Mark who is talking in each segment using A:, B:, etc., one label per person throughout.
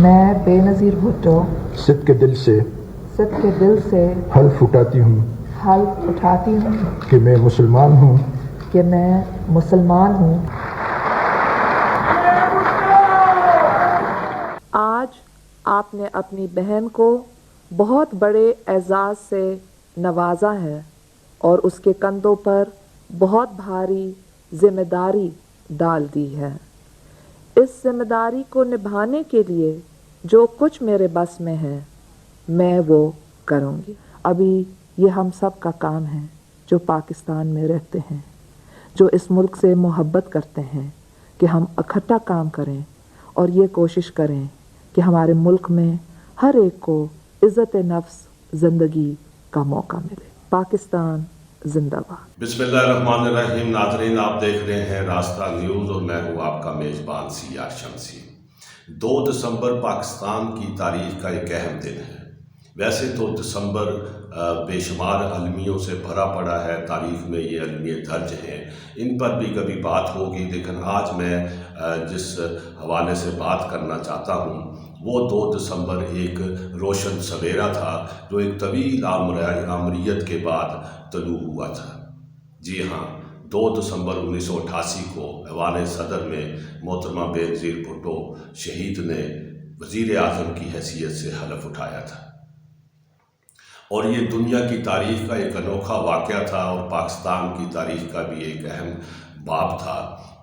A: میں بے نظیر بھٹو
B: صدق کے دل سے حلف اٹھاتی ہوں کہ میں مسلمان ہوں
A: آج آپ نے اپنی بہن کو بہت بڑے اعزاز سے نوازا ہے اور اس کے کندھوں پر بہت بھاری ذمہ داری ڈال دی ہے۔ اس ذمہ داری کو نبھانے کے لیے جو کچھ میرے بس میں ہے میں وہ کروں گی۔ ابھی یہ ہم سب کا کام ہے جو پاکستان میں رہتے ہیں، جو اس ملک سے محبت کرتے ہیں، کہ ہم اکٹھا کام کریں اور یہ کوشش کریں کہ ہمارے ملک میں ہر ایک کو عزت نفس زندگی کا موقع ملے۔ پاکستان زندہ باد۔
C: بسم اللہ الرحمن الرحیم۔ ناظرین، آپ دیکھ رہے ہیں راستہ نیوز اور میں ہوں آپ کا میزبان سیار شمسی۔ 2 دسمبر پاکستان کی تاریخ کا ایک اہم دن ہے۔ ویسے تو دسمبر بے شمار المیوں سے بھرا پڑا ہے، تاریخ میں یہ المیے درج ہیں، ان پر بھی کبھی بات ہوگی، لیکن آج میں جس حوالے سے بات کرنا چاہتا ہوں وہ 2 دسمبر ایک روشن سویرا تھا جو ایک طویل آمریت کے بعد طلوع ہوا تھا۔ جی ہاں، 2 دسمبر 1988 کو ایوان صدر میں محترمہ بے نظیر بھٹو شہید نے وزیر اعظم کی حیثیت سے حلف اٹھایا تھا، اور یہ دنیا کی تاریخ کا ایک انوکھا واقعہ تھا اور پاکستان کی تاریخ کا بھی ایک اہم باب تھا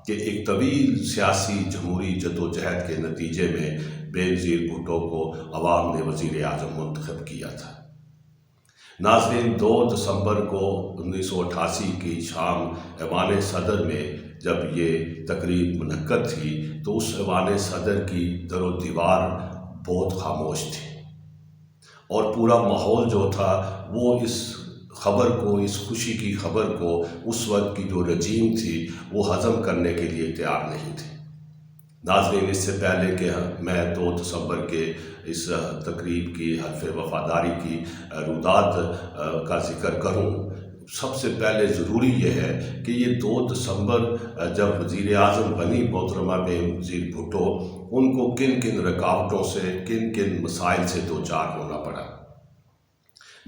C: کہ ایک طویل سیاسی جمہوری جدوجہد کے نتیجے میں بے نظیر بھٹو کو عوام نے وزیر اعظم منتخب کیا تھا۔ ناظرین، 2 دسمبر کو 1988 کی شام ایوان صدر میں جب یہ تقریب منعقد تھی تو اس ایوان صدر کی در و دیوار بہت خاموش تھی، اور پورا ماحول جو تھا وہ اس خبر کو، اس خوشی کی خبر کو، اس وقت کی جو رجیم تھی وہ ہضم کرنے کے لیے تیار نہیں تھی۔ ناظرین، اس سے پہلے کہ میں 2 دسمبر کے اس تقریب کی حلف وفاداری کی روداد کا ذکر کروں، سب سے پہلے ضروری یہ ہے کہ یہ 2 دسمبر جب وزیر اعظم بنی محترمہ بے نظیر بھٹو، ان کو کن کن رکاوٹوں سے، کن کن مسائل سے دوچار ہونا پڑا۔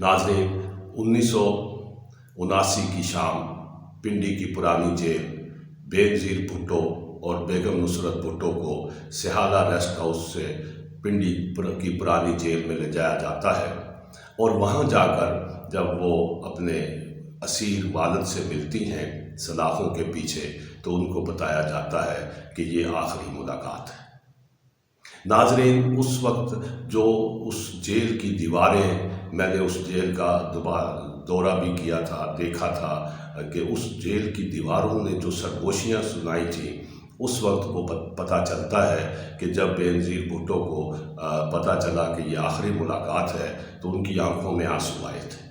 C: ناظرین، 1979 کی شام پنڈی کی پرانی جیل بے نظیر بھٹو اور بیگم نصرت بھٹو کو سہالہ ریسٹ ہاؤس سے پنڈی کی پرانی جیل میں لے جایا جاتا ہے، اور وہاں جا کر جب وہ اپنے اسیر والد سے ملتی ہیں سلاخوں کے پیچھے تو ان کو بتایا جاتا ہے کہ یہ آخری ملاقات ہے۔ ناظرین، اس وقت جو اس جیل کی دیواریں، میں نے اس جیل کا دورہ بھی کیا تھا، دیکھا تھا کہ اس جیل کی دیواروں نے جو سرگوشیاں سنائی تھیں، اس وقت وہ پتہ چلتا ہے کہ جب بے نظیر بھٹو کو پتہ چلا کہ یہ آخری ملاقات ہے تو ان کی آنکھوں میں آنسو آئے تھے،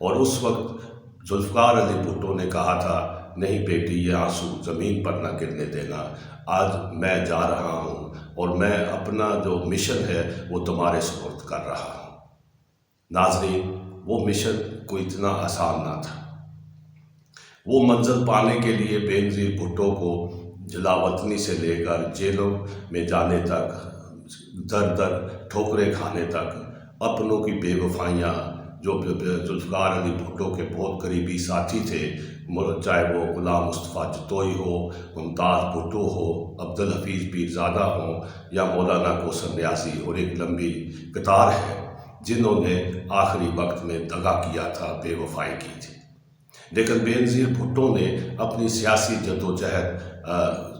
C: اور اس وقت ذوالفقار علی بھٹو نے کہا تھا، نہیں بیٹی، یہ آنسو زمین پر نہ گرنے دینا، آج میں جا رہا ہوں اور میں اپنا جو مشن ہے وہ تمہارے سپرد کر رہا ہوں۔ ناظرین، وہ مشن کوئی اتنا آسان نہ تھا۔ وہ منزل پانے کے لیے بے نظیر بھٹو کو جلا وطنی سے لے کر جیلوں میں جانے تک، در در ٹھوکریں کھانے تک، اپنوں کی بے وفائیاں، جو ذوالفقار علی بھٹو کے بہت قریبی ساتھی تھے، چاہے وہ غلام مصطفیٰ جتوئی ہو، ممتاز بھٹو ہو، عبدالحفیظ پیرزادہ ہوں، یا مولانا کوثر نیازی، اور ایک لمبی قطار ہے جنہوں نے آخری وقت میں دغا کیا تھا، بے وفائی کی تھی، لیکن بے نظیر بھٹو نے اپنی سیاسی جدوجہد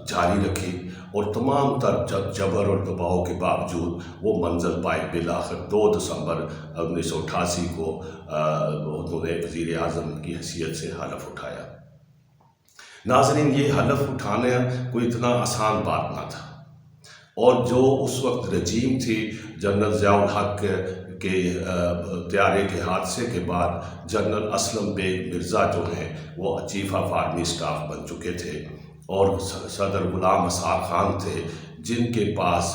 C: جاری رکھی، اور تمام تر جبر اور دباؤ کے باوجود وہ منزل پائے۔ بالآخر 2 دسمبر 1988 کو انہوں نے وزیر اعظم کی حیثیت سے حلف اٹھایا۔ ناظرین، یہ حلف اٹھانا کوئی اتنا آسان بات نہ تھا، اور جو اس وقت رجیم تھی، جنرل ضیاء الحق کے طیارے کے حادثے کے بعد جنرل اسلم بیگ مرزا جو ہیں وہ چیف آف آرمی اسٹاف بن چکے تھے، اور صدر غلام اسحاق خان تھے جن کے پاس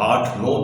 C: 8-9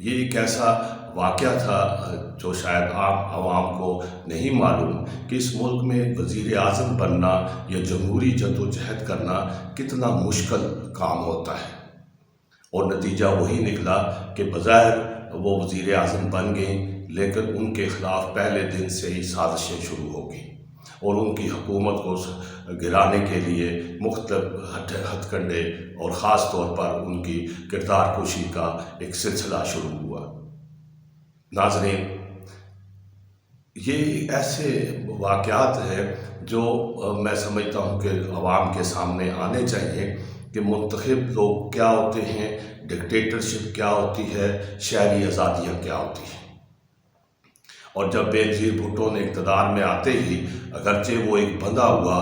C: یہ ایک ایسا واقعہ تھا جو شاید عام عوام کو نہیں معلوم کہ اس ملک میں وزیر اعظم بننا یا جمہوری جدوجہد کرنا کتنا مشکل کام ہوتا ہے، اور نتیجہ وہی نکلا کہ بظاہر وہ وزیر اعظم بن گئیں، لیکن ان کے خلاف پہلے دن سے ہی سازشیں شروع ہو گئیں اور ان کی حکومت کو گرانے کے لیے مختلف ہتھ کنڈے اور خاص طور پر ان کی کردار کشی کا ایک سلسلہ شروع ہوا۔ ناظرین، یہ ایسے واقعات ہیں جو میں سمجھتا ہوں کہ عوام کے سامنے آنے چاہیے کہ منتخب لوگ کیا ہوتے ہیں، ڈکٹیٹرشپ کیا ہوتی ہے، شہری آزادیاں کیا ہوتی ہیں۔ اور جب بینظیر بھٹو نے اقتدار میں آتے ہی، اگرچہ وہ ایک بندھا ہوا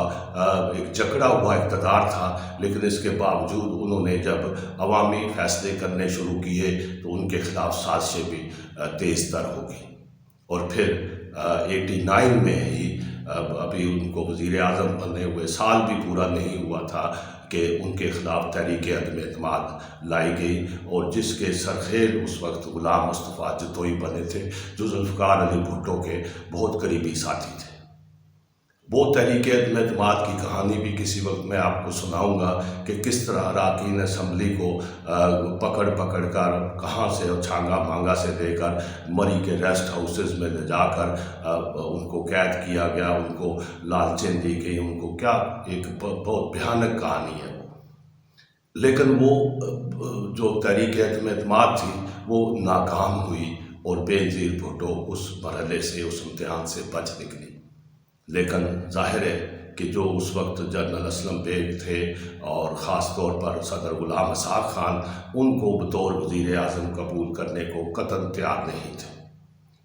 C: ایک جکڑا ہوا اقتدار تھا، لیکن اس کے باوجود انہوں نے جب عوامی فیصلے کرنے شروع کیے تو ان کے خلاف سازشیں بھی تیز تر ہو گئیں، اور پھر 89 میں ہی ابھی ان کو وزیر اعظم بنے ہوئے سال بھی پورا نہیں ہوا تھا کہ ان کے خلاف تحریک عدم اعتماد لائی گئی، اور جس کے سرخیل اس وقت غلام مصطفیٰ جتوئی بنے تھے، جو ذوالفقار علی بھٹو کے بہت قریبی ساتھی تھے۔ وہ تحریک عدم اعتماد کی کہانی بھی کسی وقت میں آپ کو سناؤں گا کہ کس طرح اراکین اسمبلی کو پکڑ کر کہاں سے اور چھانگا مانگا سے لے کر مری کے ریسٹ ہاؤسز میں لے جا کر ان کو قید کیا گیا، ان کو لالچیں دی گئی، ان کو کیا ایک بہت بھیانک کہانی ہے وہ۔ لیکن وہ جو تحریک عدم اعتماد تھی وہ ناکام ہوئی، اور بینظیر بھٹو اس مرحلے سے، اس امتحان سے بچ نکلی۔ لیکن ظاہر ہے کہ جو اس وقت جنرل اسلم بیگ تھے اور خاص طور پر صدر غلام اسحاق خان، ان کو بطور وزیر اعظم قبول کرنے کو قطعاً تیار نہیں تھے۔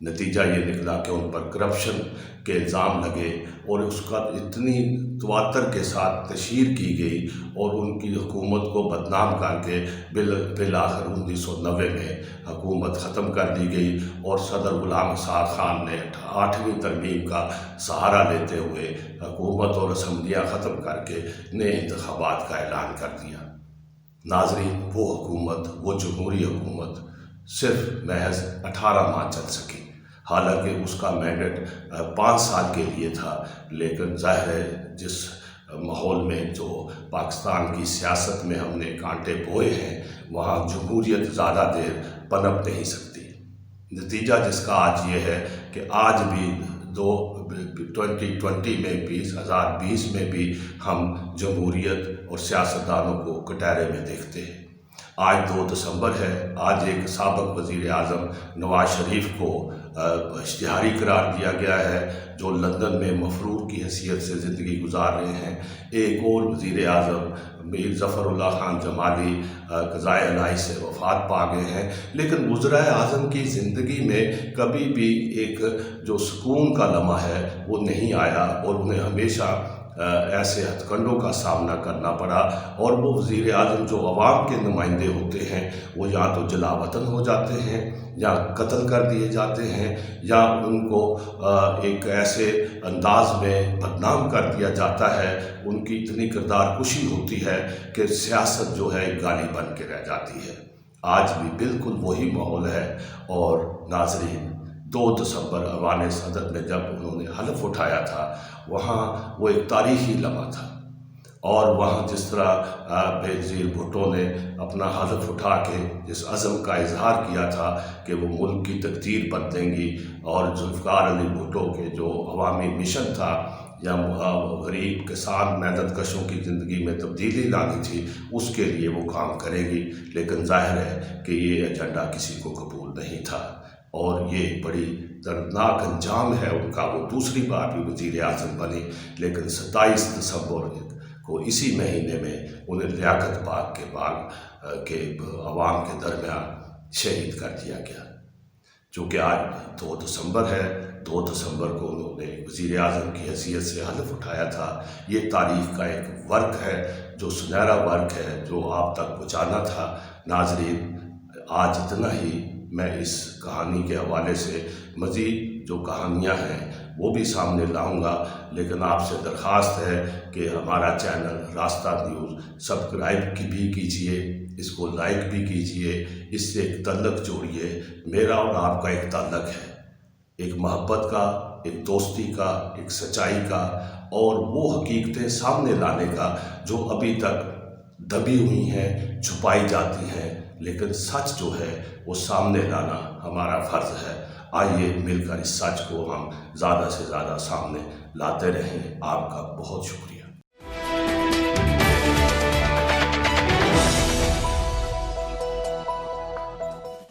C: نتیجہ یہ نکلا کہ ان پر کرپشن کے الزام لگے، اور اس کا اتنی تواتر کے ساتھ تشہیر کی گئی، اور ان کی حکومت کو بدنام کر کے بالآخر 1990 میں حکومت ختم کر دی گئی، اور صدر غلام اسحاق خان نے 8ویں ترمیم کا سہارا لیتے ہوئے حکومت اور اسمبلیاں ختم کر کے نئے انتخابات کا اعلان کر دیا۔ ناظرین، وہ حکومت، وہ جمہوری حکومت صرف محض 18 ماہ چل سکی، حالانکہ اس کا مینڈیٹ 5 سال کے لیے تھا، لیکن ظاہر ہے جس ماحول میں جو پاکستان کی سیاست میں ہم نے کانٹے بوئے ہیں، وہاں جمہوریت زیادہ دیر پنپ نہیں سکتی۔ نتیجہ جس کا آج یہ ہے کہ آج بھی 2020 میں 2020 میں بھی ہم جمہوریت اور سیاستدانوں کو کٹہرے میں دیکھتے ہیں۔ آج 2 دسمبر ہے، آج ایک سابق وزیر اعظم نواز شریف کو اشتہاری قرار دیا گیا ہے، جو لندن میں مفرور کی حیثیت سے زندگی گزار رہے ہیں۔ ایک اور وزیر اعظم میر ظفر اللہ خان جمالی قضائے الہی سے وفات پا گئے ہیں، لیکن وزرائے اعظم کی زندگی میں کبھی بھی ایک جو سکون کا لمحہ ہے وہ نہیں آیا، اور انہیں ہمیشہ ایسے ہتھ کنڈوں کا سامنا کرنا پڑا، اور وہ وزیر اعظم جو عوام کے نمائندے ہوتے ہیں وہ یا تو جلا وطن ہو جاتے ہیں، یا قتل کر دیے جاتے ہیں، یا ان کو ایک ایسے انداز میں بدنام کر دیا جاتا ہے، ان کی اتنی کردار کشی ہوتی ہے کہ سیاست جو ہے گالی بن کے رہ جاتی ہے۔ آج بھی بالکل وہی ماحول ہے، اور ناظرین، 2 دسمبر ایوان صدر میں جب انہوں نے حلف اٹھایا تھا، وہاں وہ ایک تاریخی لمحہ تھا، اور وہاں جس طرح بینظیر بھٹو نے اپنا حلف اٹھا کے جس عزم کا اظہار کیا تھا کہ وہ ملک کی تقدیر بدلیں گی، اور ذوالفقار علی بھٹو کے جو عوامی مشن تھا یا غریب کسان محنت کشوں کی زندگی میں تبدیلی لانی تھی، اس کے لیے وہ کام کرے گی، لیکن ظاہر ہے کہ یہ ایجنڈا کسی کو قبول نہیں تھا، اور یہ بڑی دردناک انجام ہے ان کا۔ وہ دوسری بار بھی وزیر اعظم بنی، لیکن 27 دسمبر کو اسی مہینے میں انہیں لیاقت باغ کے باغ کے عوام کے درمیان شہید کر دیا گیا۔ چونکہ آج 2 دسمبر ہے، 2 دسمبر کو انہوں نے وزیر اعظم کی حیثیت سے حلف اٹھایا تھا۔ یہ تاریخ کا ایک ورق ہے، جو سنہرا ورق ہے، جو آپ تک پہنچانا تھا۔ ناظرین، آج اتنا ہی۔ میں اس کہانی کے حوالے سے مزید جو کہانیاں ہیں وہ بھی سامنے لاؤں گا، لیکن آپ سے درخواست ہے کہ ہمارا چینل راستہ نیوز سبسکرائب بھی کیجئے، اس کو لائک بھی کیجئے، اس سے ایک تعلق جوڑیے۔ میرا اور آپ کا ایک تعلق ہے، ایک محبت کا، ایک دوستی کا، ایک سچائی کا، اور وہ حقیقتیں سامنے لانے کا جو ابھی تک دبی ہوئی ہیں، چھپائی جاتی ہیں، لیکن سچ جو ہے وہ سامنے لانا ہمارا فرض ہے۔ آئیے مل کر اس سچ کو ہم زیادہ سے زیادہ سامنے لاتے رہیں۔ آپ کا بہت شکریہ۔